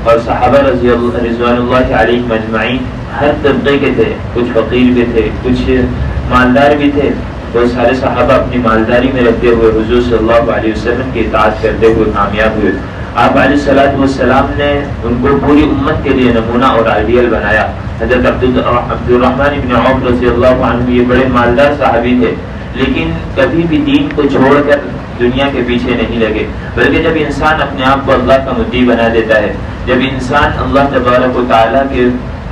اور صحابہ رضوان اللہ علیہم اجمعین ہر طبقے کے تھے، کچھ فقیر بھی تھے، کچھ مالدار بھی تھے. بہت سارے صحابہ اپنی مالداری میں رہتے ہوئے حضور صلی اللہ علیہ وسلم کی اطاعت کرتے ہوئے کامیاب ہوئے. آپ علیہ الصلوۃ والسلام نے ان کو پوری امت کے لیے نمونہ اور آئیڈیل بنایا. حضرت عبد الرحمن بن عوف رضی اللہ عنہ یہ بڑے مالدار صحابی تھے، لیکن کبھی بھی دین کو چھوڑ کر دنیا کے پیچھے نہیں لگے، بلکہ جب انسان اپنے آپ کو اللہ کا مطیع بنا دیتا ہے، جب انسان اللہ تبارک و تعالیٰ کے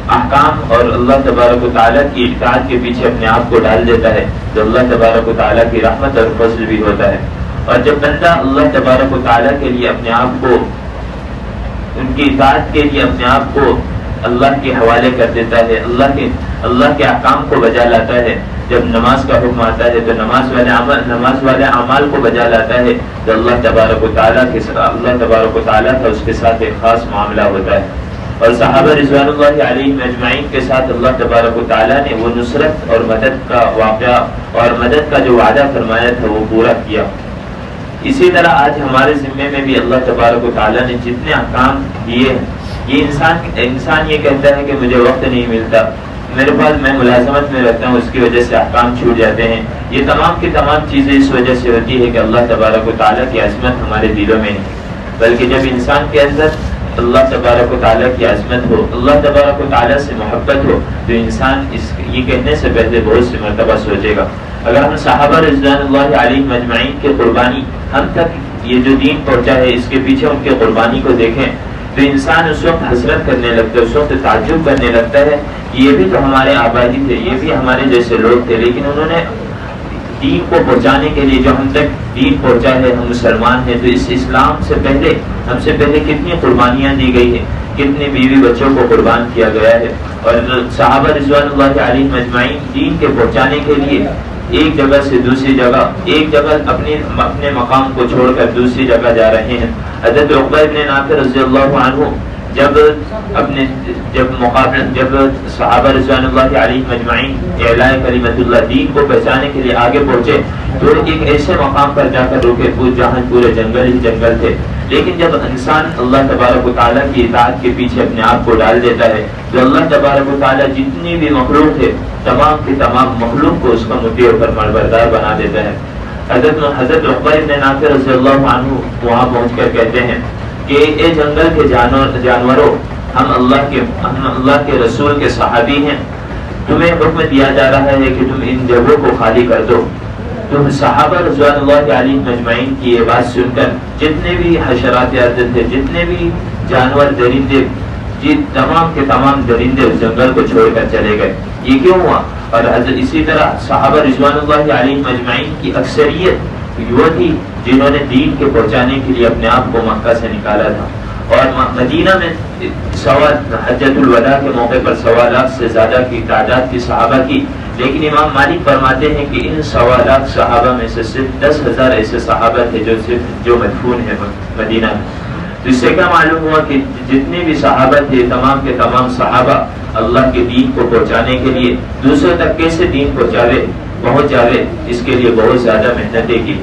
احکام اور اللہ تبارک و تعالیٰ کی اطاعت کے پیچھے اپنے آپ کو ڈال دیتا ہے، تو اللہ تبارک و تعالیٰ کی رحمت اور فضل بھی ہوتا ہے. اور جب بندہ اللہ تبارک و تعالیٰ کے لیے اپنے آپ کو، ان کی اطاعت کے لیے اپنے آپ کو اللہ کے حوالے کر دیتا ہے، اللہ کے احکام کو بجا لاتا ہے، جب نماز کا حکم آتا ہے تو نماز والے اعمال کو بجا لاتا ہے، تو اللہ تبارک و تعالیٰ کا اس کے ساتھ ایک خاص معاملہ ہوتا ہے. اور صحابہ رضوان اللہ علیہم اجمعین کے ساتھ اللہ تبارک و تعالیٰ نے وہ نصرت اور مدد کا واقعہ اور مدد کا جو وعدہ فرمایا تھا وہ پورا کیا. اسی طرح آج ہمارے ذمے میں بھی اللہ تبارک و تعالیٰ نے جتنے احکام دیے ہیں، یہ انسان یہ کہتا ہے کہ مجھے وقت نہیں ملتا، میرے پاس میں ملازمت میں رہتا ہوں، اس کی وجہ سے احکام چھوٹ جاتے ہیں. یہ تمام کی تمام چیزیں اس وجہ سے ہوتی ہے کہ اللہ تبارک و تعالیٰ کی عظمت ہمارے دلوں میں نہیں، بلکہ جب انسان کے اندر اللہ تبارک و تعالیٰ کی عظمت ہو، اللہ تبارک و تعالیٰ سے محبت ہو، تو انسان یہ کہنے سے پہلے بہت سی مرتبہ سوچے گا. اگر ہم صحابہ رضوان اللہ علیہم اجمعین کی قربانی، ہم تک یہ جو دین پہنچا ہے اس کے پیچھے ان کی قربانی کو دیکھیں تو انسان اس وقت حسرت کرنے لگتا ہے، اس وقت تعجب کرنے لگتا ہے کہ یہ بھی تو ہمارے آبادی تھے، یہ بھی ہمارے جیسے لوگ تھے، لیکن انہوں نے دین کو پہنچانے کے لیے جو ہم تک دین پہنچا ہے، ہم مسلمان ہیں، تو اس اسلام سے پہلے ہم سے پہلے کتنی قربانیاں دی گئی ہیں، کتنے بیوی بچوں کو قربان کیا گیا ہے. اور صحابہ رضوان اللہ علیہم اجمعین دین کے پہنچانے کے لیے ایک جگہ سے دوسری جگہ، ایک جگہ اپنے مقام کو چھوڑ کر دوسری جگہ جا رہے ہیں. حضرت عقبہ ابن نافع رضی اللہ عنہ جب صحابہ رضوان اللہ علیہم اجمعین اعلاء کلمت اللہ دین کو پہچانے کے لیے آگے پہنچے تو ایک ایسے مقام پر جا کر رکے جہاں پورے جنگل ہی جنگل تھے. لیکن جب انسان اللہ تبارک و تعالیٰ کی اطاعت کے پیچھے اپنے آپ کو ڈال دیتا ہے تو اللہ تبارک و تعالیٰ جتنی بھی مخلوق ہے تمام کی تمام مخلوق کو اس کا مطیع اور فرمانبردار بنا دیتا ہے. حضرت عقبہ ابن نافع رضی اللہ عنہ وہاں پہنچ کر کہتے ہیں کہ اے جنگل کے جانوروں، ہم اللہ کے رسول کے صحابی ہیں، تمہیں حکم دیا جا رہا ہے کہ تم ان جگہوں کو خالی کر دو. تو صحابہ رضوان اللہ علیہم اجمعین کی یہ بات سن کر جتنے بھی حشرات ارض تھے، جتنے بھی جانور درندے، تمام کے تمام درندے اس جنگل کو چھوڑ کر چلے گئے. یہ کیوں ہوا؟ اور اسی طرح صحابہ رضوان اللہ علیہم اجمعین کی اکثریت وہ تھی جنہوں نے دین کے پہنچانے کے لیے اپنے آپ کو مکہ سے نکالا تھا. اور مدینہ میں حجۃ الوداع کے موقع پر 1.25 لاکھ سے زیادہ کی تعداد کی صحابہ کی، لیکن امام مالک فرماتے ہیں کہ ان 1.25 لاکھ صحابہ میں سے صرف 10,000 ایسے صحابہ تھے جو مدفون ہیں مدینہ میں. تو اس سے کیا معلوم ہوا کہ جتنے بھی صحابہ تھے تمام کے تمام صحابہ اللہ کے دین کو پہنچانے کے لیے دوسروں تک کیسے دین پہنچ جاوے اس کے لیے بہت زیادہ محنتیں کی.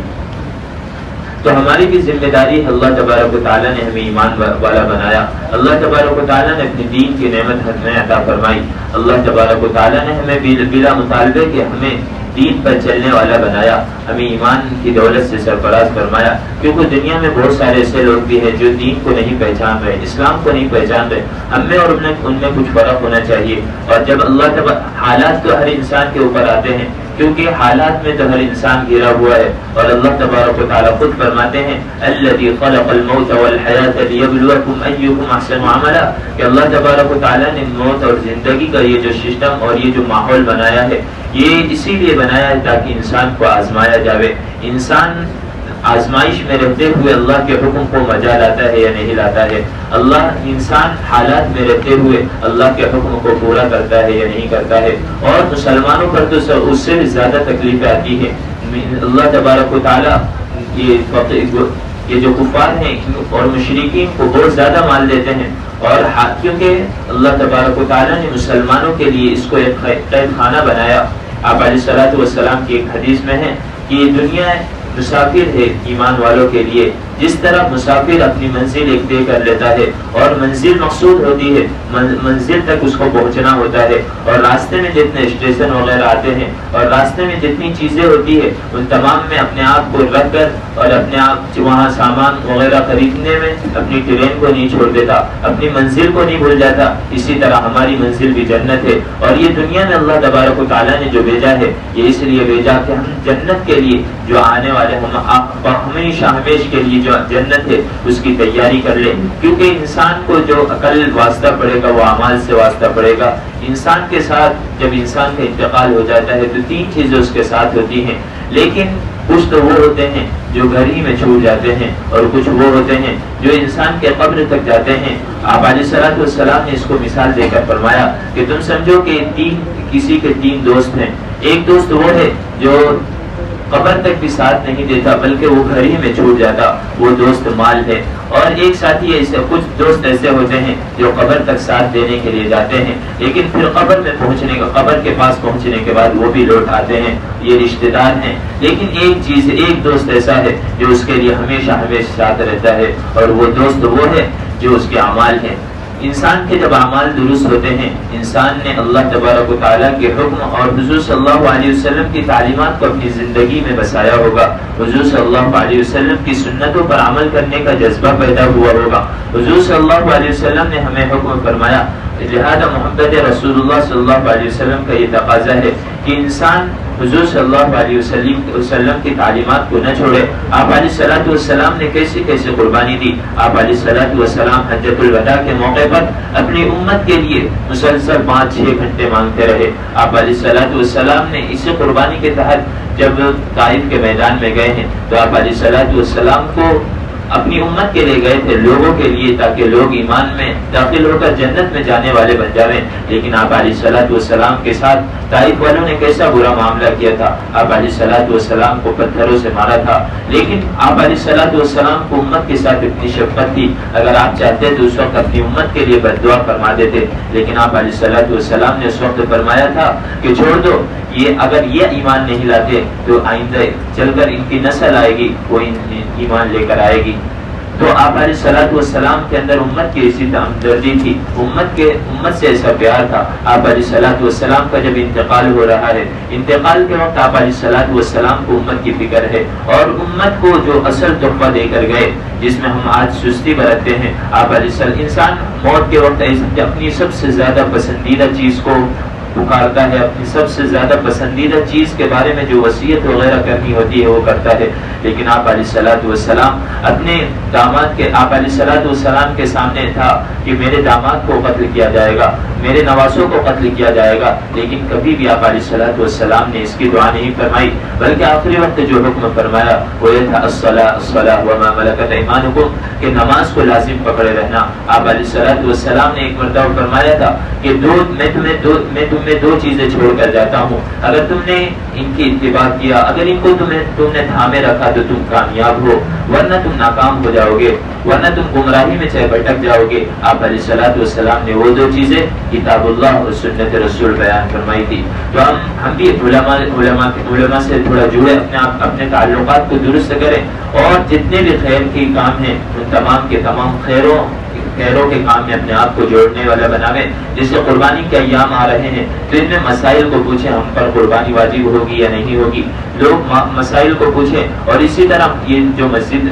تو ہماری بھی ذمہ داری اللہ تبارک و تعالیٰ نے ہمیں ایمان والا بنایا، اللہ تبارک و تعالیٰ نے اپنی دین کی نعمت ہمیں عطا فرمائی، اللہ تبارک و تعالیٰ نے ہمیں بلا مطالبے کہ ہمیں دین پر چلنے والا بنایا، ہمیں ایمان کی دولت سے سرفراز فرمایا. کیونکہ دنیا میں بہت سارے ایسے لوگ بھی ہیں جو دین کو نہیں پہچان رہے، اسلام کو نہیں پہچان رہے. ہم میں اور ان میں کچھ فرق ہونا چاہیے. اور جب حالات تو ہر انسان کے اوپر آتے ہیں، کیونکہ حالات میں تو ہر انسان گھرا ہوا ہے. اور اللہ تبارک و تعالیٰ خود فرماتے ہیں الذی خلق الموت والحیاۃ لیبلوکم ایکم احسن عملا، کہ اللہ تبارک و تعالیٰ نے موت اور زندگی کا یہ جو سسٹم اور یہ جو ماحول بنایا ہے یہ اسی لیے بنایا ہے تاکہ انسان کو آزمایا جاوے. انسان آزمائش میں رہتے ہوئے اللہ کے حکم کو مجا لاتا ہے یا نہیں لاتا ہے، انسان حالات میں رہتے ہوئے اللہ کے حکم کو پورا کرتا ہے یا نہیں کرتا ہے. اور مسلمانوں پر تو اس سے بھی زیادہ تکلیفیں آتی ہے. اللہ تبارک و تعالیٰ یہ جو کفار ہیں اور مشرکین کو بہت زیادہ مال دیتے ہیں. اور کیونکہ اللہ تبارک و تعالیٰ نے مسلمانوں کے لیے اس کو ایک قید خانہ بنایا. آپ علیہ الصلوۃ والسلام کی ایک حدیث میں ہے کہ یہ دنیا مسافر ہے ایمان والوں کے لیے، جس طرح مسافر اپنی منزل ایک طے کر لیتا ہے اور منزل مقصود ہوتی ہے، منزل تک اس کو پہنچنا ہوتا ہے، اور راستے میں جتنے اسٹیشن وغیرہ آتے ہیں اور راستے میں جتنی چیزیں ہوتی ہے ان تمام میں اپنے آپ کو رکھ کر اور اپنے آپ وہاں سامان وغیرہ خریدنے میں اپنی ٹرین کو نہیں چھوڑ دیتا، اپنی منزل کو نہیں بھول جاتا، اسی طرح ہماری منزل بھی جنت ہے۔ اور یہ دنیا میں اللہ تبارک و تعالیٰ نے جو بھیجا ہے یہ اس لیے بھیجا کہ ہم جنت کے لیے جو آنے والے ہمیشہ ہمیشہ کے لیے جو جنت ہے اس کی تیاری کر لیں، کیونکہ انسان کو جو عقل واسطہ پڑے گا وہ اعمال سے واسطہ پڑے گا۔ انسان کے ساتھ جب انسان کا انتقال ہو جاتا ہے تو تین چیزیں اس کے ساتھ ہوتی ہیں، لیکن کچھ تو وہ ہوتے ہیں جو گھر ہی میں چھوٹ جاتے ہیں اور کچھ وہ ہوتے ہیں جو انسان کے قبر تک جاتے ہیں۔ آپ علیہ الصلوۃ والسلام نے اس کو مثال دے کر فرمایا کہ تم سمجھو کہ کسی کے تین دوست ہیں، ایک دوست وہ ہے جو قبر تک بھی ساتھ نہیں دیتا بلکہ وہ گھر ہی میں چھوٹ جاتا، وہ دوست مال ہے، اور ایک ساتھی ایسے کچھ دوست ایسے ہوتے ہیں جو قبر تک ساتھ دینے کے لیے جاتے ہیں لیکن پھر قبر کے پاس پہنچنے کے بعد وہ بھی لوٹ آتے ہیں، یہ رشتہ دار ہیں۔ لیکن ایک دوست ایسا ہے جو اس کے لیے ہمیشہ ہمیشہ ساتھ رہتا ہے، اور وہ دوست وہ ہے جو اس کے اعمال ہیں۔ انسان کے جب اعمال درست ہوتے ہیں، انسان نے اللہ تبارک و تعالیٰ کے حکم اور حضور صلی اللہ علیہ وسلم کی تعلیمات کو اپنی زندگی میں بسایا ہوگا، حضور صلی اللہ علیہ وسلم کی سنتوں پر عمل کرنے کا جذبہ پیدا ہوا ہوگا۔ حضور صلی اللہ علیہ وسلم نے ہمیں حکم فرمایا، لہذا محبت رسول اللہ صلی اللہ علیہ وسلم کا یہ تقاضا ہے کہ انسان حضور صلی اللہ علیہ وسلم کی تعلیمات کو نہ چھوڑے۔ آپ علیہ الصلوۃ والسلام نے کیسے قربانی دی۔ آپ علیہ الصلوۃ والسلام حجۃ الوداع کے موقع پر اپنی امت کے لیے مسلسل 5-6 گھنٹے مانگتے رہے۔ آپ علیہ الصلوۃ والسلام نے اسی قربانی کے تحت جب طائف کے میدان میں گئے ہیں تو آپ علیہ الصلوۃ والسلام کو اپنی امت کے لیے گئے تھے، لوگوں کے لیے، تاکہ لوگ ایمان میں داخل ہو کر جنت میں جانے والے بن جائیں۔ لیکن آپ علیہ الصلوۃ والسلام کے ساتھ طائف والوں نے کیسا برا معاملہ کیا تھا، آپ علیہ الصلوۃ والسلام کو پتھروں سے مارا تھا۔ لیکن آپ علیہ الصلوۃ والسلام کو امت کے ساتھ اتنی شفقت تھی، اگر آپ چاہتے تو اس وقت اپنی امت کے لیے بد دعا فرما دیتے، لیکن آپ علیہ الصلوۃ والسلام نے اس وقت فرمایا تھا کہ چھوڑ دو، اگر یہ ایمان نہیں لاتے تو آئندہ چل کر ان کی نسل آئے گی، وہ ایمان لے کر آئے گی۔ تو آپ علیہ الصلوۃ والسلام کے اندر امت کی ایسی ہمدردی تھی، امت سے ایسا پیار تھا۔ آپ علیہ الصلوۃ والسلام کا جب انتقال ہو رہا ہے، انتقال کے وقت آپ علیہ الصلوۃ والسلام کو امت کی فکر ہے، اور امت کو جو اصل تحفہ دے کر گئے جس میں ہم آج سستی برتتے ہیں، آپ علیہ السلام انسان موت کے وقت اپنی سب سے زیادہ پسندیدہ چیز کو پکارتا ہے، اپنی سب سے زیادہ پسندیدہ چیز کے بارے میں جو وصیت وغیرہ کرنی ہوتی ہے وہ کرتا ہے۔ لیکن آپ علیہ الصلوۃ والسلام اپنے داماد کے آپ علیہ الصلوۃ والسلام کے سامنے تھا کہ میرے داماد کو قتل کیا جائے گا، میرے نواسوں کو قتل کیا جائے گا، لیکن کبھی بھی آپ علیہ الصلوۃ والسلام نے اس کی دعا نہیں فرمائی، بلکہ آخری وقت جو حکم فرمایا وہ یہ تھا الصلاۃ وما ملکت ایمانکم، کہ نماز کو لازم پکڑے رہنا۔ آپ علیہ الصلوۃ والسلام نے ایک مرتبہ فرمایا تھا کہ میں تمہیں دو چیزیں چھوڑ کر جاتا ہوں، اگر تم نے ان کی اتباع کیا، اگر ان کو تم نے تھامے رکھا تو تم کامیاب ہو، ورنہ تم ناکام ہو جاؤ گے، ورنہ تم گمراہی میں چاہے بھٹک جاؤ گے۔ آپ علیہ الصلوۃ والسلام نے وہ دو چیزیں کتاب اللہ اور سنت رسول بیان فرمائی تھی۔ تو ہم بھی علماء سے تھوڑا جڑے، اپنے تعلقات کو درست کریں، اور جتنے بھی خیر کے کام ہیں ان تمام کے تمام خیروں کے کام میں اپنے آپ کو جوڑنے والا بناویں۔ جیسے قربانی کے ایام آ رہے ہیں تو ان میں مسائل کو پوچھیں، ہم پر قربانی واجب ہوگی یا نہیں ہوگی، لوگ مسائل کو پوچھیں۔ اور اسی طرح یہ جو مسجد